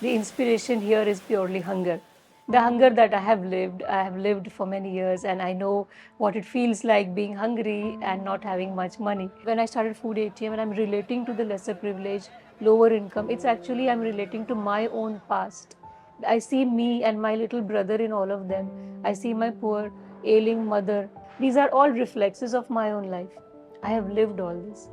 The inspiration here is purely hunger. The hunger that I have lived for many years, and I know what it feels like being hungry and not having much money. When I started Food ATM and I'm relating to the lesser privilege, lower income, it's actually I'm relating to my own past. I see me and my little brother in all of them. I see my poor, ailing mother. These are all reflexes of my own life. I have lived all this.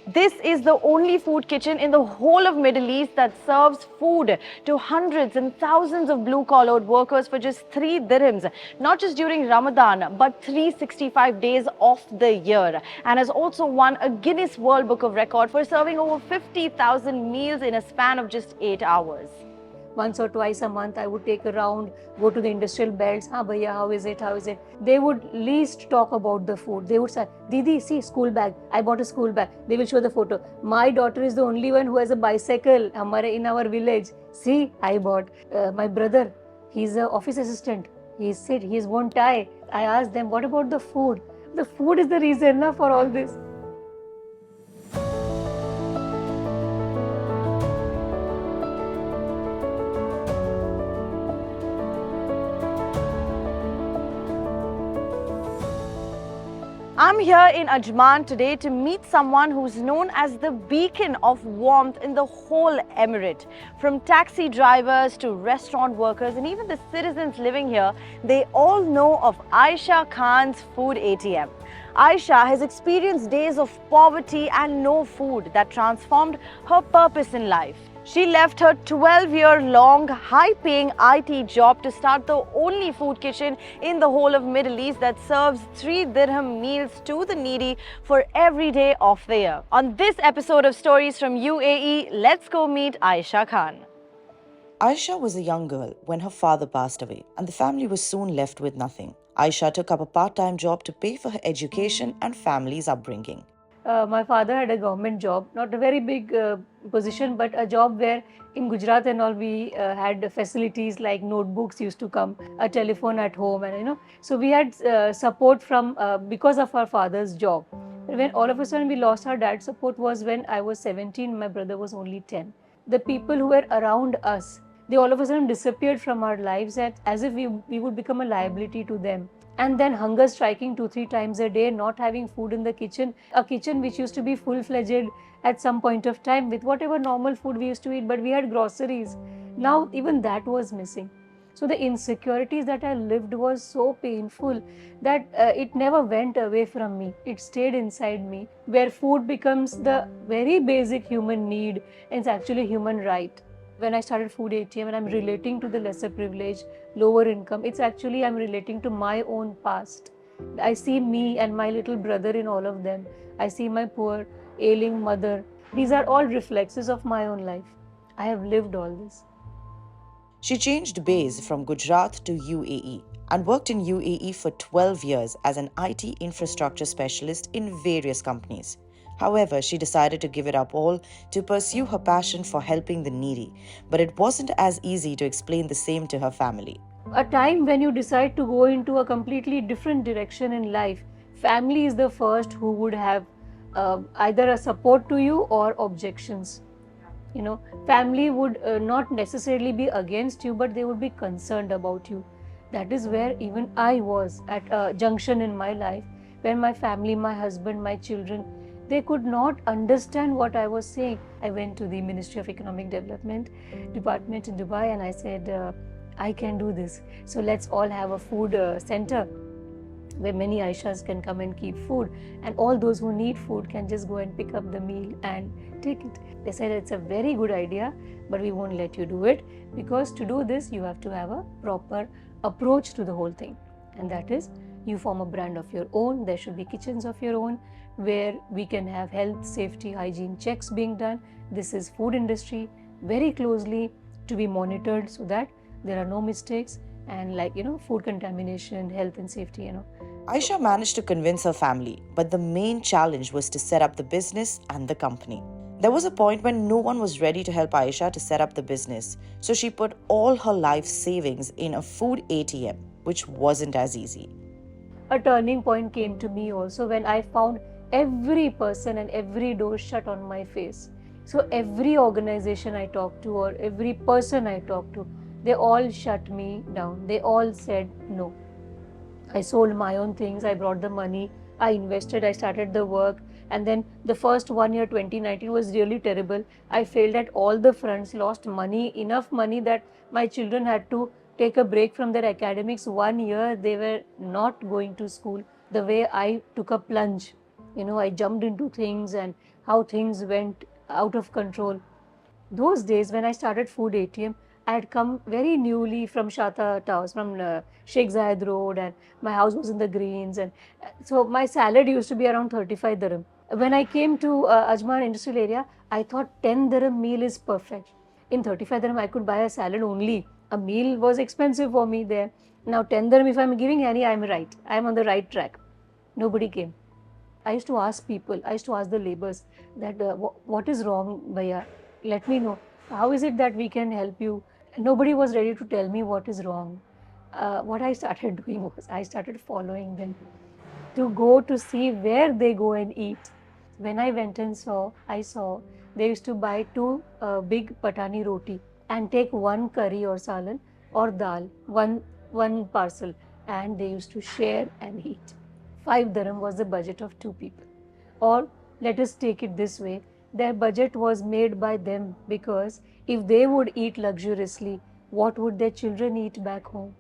This is the only food kitchen in the whole of Middle East that serves food to hundreds and thousands of blue-collared workers for just 3 dirhams, not just during Ramadan, but 365 days of the year, and has also won a Guinness World Book of Record for serving over 50,000 meals in a span of just 8 hours. Once or twice a month, I would take a round, go to the industrial belts. Ha, bhaiya, how is it? How is it? They would least talk about the food. They would say, Didi, see, school bag. I bought a school bag. They will show the photo. My daughter is the only one who has a bicycle in our village. See, I bought. My brother, he's an office assistant. He's worn tie. I asked them, what about the food? The food is the reason for all this. I'm here in Ajman today to meet someone who's known as the beacon of warmth in the whole emirate. From taxi drivers to restaurant workers and even the citizens living here, they all know of Ayesha Khan's Food ATM. Aisha has experienced days of poverty and no food that transformed her purpose in life. She left her 12-year-long, high-paying IT job to start the only food kitchen in the whole of Middle East that serves 3 dirham meals to the needy for every day of the year. On this episode of Stories from UAE, let's go meet Ayesha Khan. Aisha was a young girl when her father passed away, and the family was soon left with nothing. Aisha took up a part-time job to pay for her education and family's upbringing. My father had a government job, not a very big position, but a job where in Gujarat and all we had facilities like notebooks used to come, a telephone at home, and so we had support from because of our father's job. When all of a sudden we lost our dad's support was when I was 17, my brother was only 10. The people who were around us, they all of a sudden disappeared from our lives as if we would become a liability to them. And then hunger striking 2-3 times a day, not having food in the kitchen, a kitchen which used to be full-fledged at some point of time with whatever normal food we used to eat, but we had groceries. Now even that was missing. So the insecurities that I lived was so painful that it never went away from me. It stayed inside me, where food becomes the very basic human need and it's actually human right. When I started Food ATM and I'm relating to the lesser privilege, lower income, it's actually I'm relating to my own past. I see me and my little brother in all of them. I see my poor, ailing mother. These are all reflexes of my own life. I have lived all this. She changed base from Gujarat to UAE and worked in UAE for 12 years as an IT infrastructure specialist in various companies. However, she decided to give it up all to pursue her passion for helping the needy, but it wasn't as easy to explain the same to her family. A time when you decide to go into a completely different direction in life, family is the first who would have either a support to you or objections. Family would not necessarily be against you, but they would be concerned about you. That is where even I was at a junction in my life when my family, my husband, my children, they could not understand what I was saying. I went to the Ministry of Economic Development department in Dubai and I said, I can do this. So let's all have a food center where many Aishas can come and keep food, and all those who need food can just go and pick up the meal and take it. They said it's a very good idea, but we won't let you do it because to do this you have to have a proper approach to the whole thing, and that is you form a brand of your own. There should be kitchens of your own where we can have health, safety, hygiene checks being done. This is food industry, very closely to be monitored so that there are no mistakes and food contamination, health and safety. Aisha managed to convince her family, but the main challenge was to set up the business and the company. There was a point when no one was ready to help Aisha to set up the business, so she put all her life savings in a food ATM, which wasn't as easy. A turning point came to me also when I found every person and every door shut on my face. So every organization I talked to or every person I talked to, they all shut me down. They all said no. I sold my own things, I brought the money, I invested, I started the work. And then the first 1 year, 2019, was really terrible. I failed at all the fronts, lost money, enough money that my children had to take a break from their academics. 1 year, they were not going to school. The way I took a plunge, I jumped into things and how things went out of control. Those days when I started Food ATM, I had come very newly from Shata Towers, from Sheikh Zayed Road, and my house was in the Greens. And so my salad used to be around 35 dirham. When I came to Ajman industrial area, I thought 10 dirham meal is perfect. In 35 dirham, I could buy a salad only. A meal was expensive for me there. Now 10 dirham, if I'm giving any, I'm right. I'm on the right track. Nobody came. I used to ask people, I used to ask the laborers that what is wrong, Bhaiya? Let me know. How is it that we can help you? Nobody was ready to tell me what is wrong. What I started doing was I started following them to go to see where they go and eat. When I went and I saw they used to buy two big patani roti and take one curry or salan or dal, one parcel, and they used to share and eat. 5 dirham was the budget of two people. Or let us take it this way, their budget was made by them because if they would eat luxuriously, what would their children eat back home?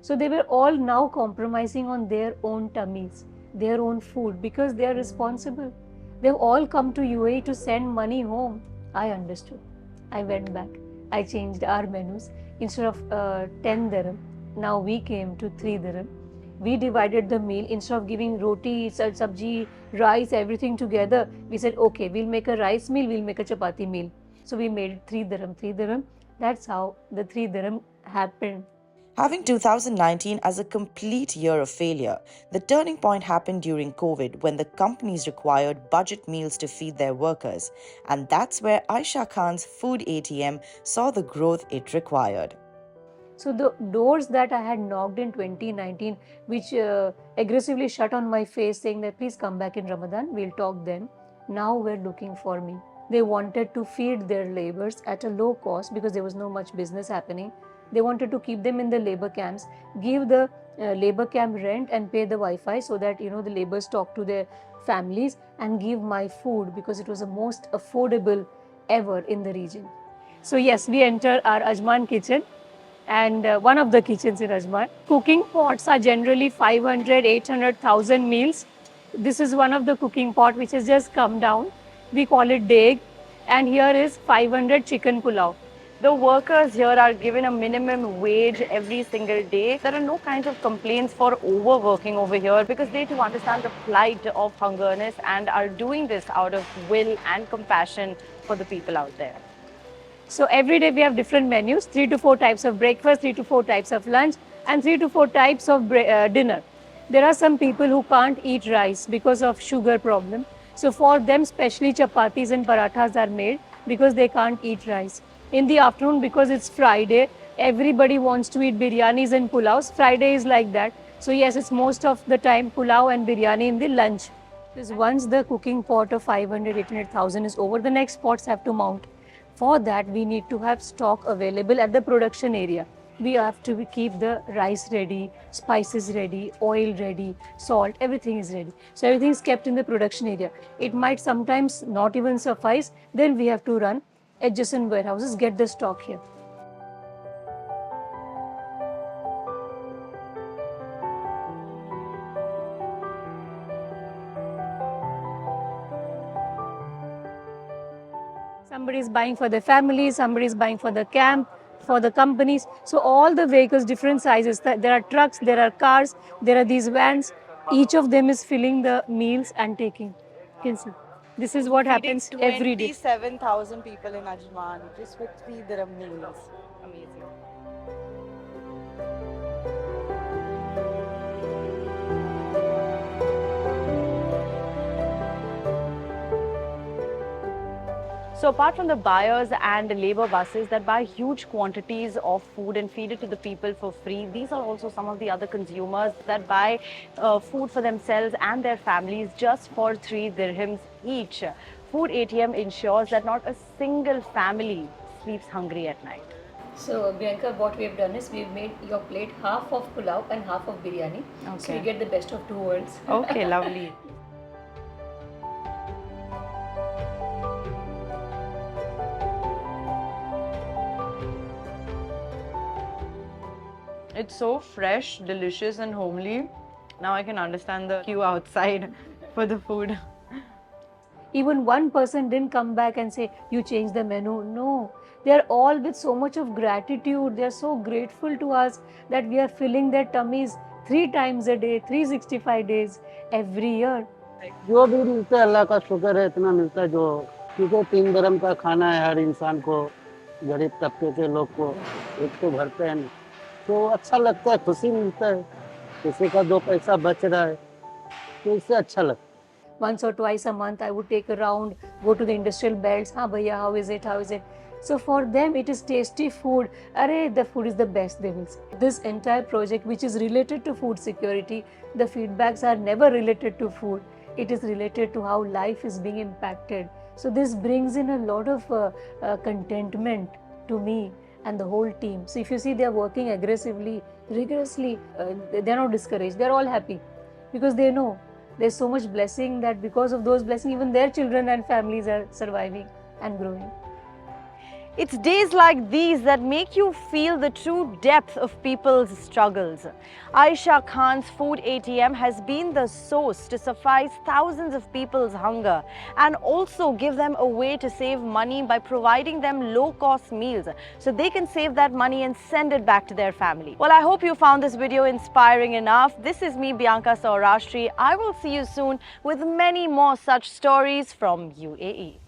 So they were all now compromising on their own tummies, their own food, because they are responsible. They've all come to UAE to send money home. I understood. I went back. I changed our menus. Instead of 10 dirham, now we came to 3 dirham. We divided the meal. Instead of giving roti, sabji, rice, everything together, we said, okay, we'll make a rice meal, we'll make a chapati meal. So we made it 3 dirham, 3 dirham. That's how the 3 dirham happened. Having 2019 as a complete year of failure, the turning point happened during COVID when the companies required budget meals to feed their workers, and that's where Ayesha Khan's Food ATM saw the growth it required. So the doors that I had knocked in 2019, which aggressively shut on my face saying that please come back in Ramadan, we'll talk then, now were looking for me. They wanted to feed their laborers at a low cost because there was no much business happening. They wanted to keep them in the labor camps, give the labor camp rent and pay the Wi-Fi so that the laborers talk to their families and give my food because it was the most affordable ever in the region. So yes, we enter our Ajman kitchen and one of the kitchens in Ajman. Cooking pots are generally 500, 800,000 meals. This is one of the cooking pot which has just come down. We call it Deg, and here is 500 chicken pulao. The workers here are given a minimum wage every single day. There are no kinds of complaints for overworking over here because they too understand the plight of hungerness and are doing this out of will and compassion for the people out there. So every day we have different menus, 3 to 4 types of breakfast, 3 to 4 types of lunch, and 3 to 4 types of dinner. There are some people who can't eat rice because of sugar problem. So for them, specially chapatis and parathas are made because they can't eat rice. In the afternoon, because it's Friday, everybody wants to eat biryanis and pulaus. Friday is like that. So yes, it's most of the time pulao and biryani in the lunch. Because once the cooking pot of 500, 800,000 is over, the next pots have to mount. For that, we need to have stock available at the production area. We have to keep the rice ready, spices ready, oil ready, salt, everything is ready. So everything is kept in the production area. It might sometimes not even suffice. Then we have to run adjacent warehouses, get the stock here. Somebody is buying for their family, somebody is buying for the camp, for the companies. So all the vehicles, different sizes. There are trucks, there are cars, there are these vans. Each of them is filling the meals and taking. You can see. This is what happens every day. 27,000 people in Ajman just with 3 dirham meals. Amazing. So apart from the buyers and labor buses that buy huge quantities of food and feed it to the people for free, these are also some of the other consumers that buy food for themselves and their families just for 3 dirhams each. Food ATM ensures that not a single family sleeps hungry at night. So Bianca, what we have done is we've made your plate half of pulao and half of biryani. So you Okay. get the best of two worlds. Okay, lovely. It's so fresh, delicious and homely. Now I can understand the queue outside for the food. Even one person didn't come back and say, you changed the menu. No, they are all with so much of gratitude. They are so grateful to us that we are filling their tummies 3 times a day, 365 days every year. जो भी मिलता है अल्लाह का शुक्र है, इतना मिलता है जो, क्योंकि 3 गरम का खाना है हर इंसान को, गरीब तबके के लोग को एक तो भरते हैं, तो अच्छा लगता है, खुशी मिलता है, किसी का 2 पैसा बच रहा है तो इससे अच्छा लगता है। Once or twice a month, I would take a round, go to the industrial belts. Ha, bhaiya, how is it? How is it? So for them, it is tasty food. Arey, the food is the best, they will say. This entire project, which is related to food security, the feedbacks are never related to food. It is related to how life is being impacted. So this brings in a lot of contentment to me and the whole team. So if you see, they are working aggressively, rigorously. They are not discouraged. They are all happy because they know there's so much blessing that because of those blessings, even their children and families are surviving and growing. It's days like these that make you feel the true depth of people's struggles. Ayesha Khan's Food ATM has been the source to suffice thousands of people's hunger and also give them a way to save money by providing them low-cost meals so they can save that money and send it back to their family. Well, I hope you found this video inspiring enough. This is me, Bianca Saurashtri. I will see you soon with many more such stories from UAE.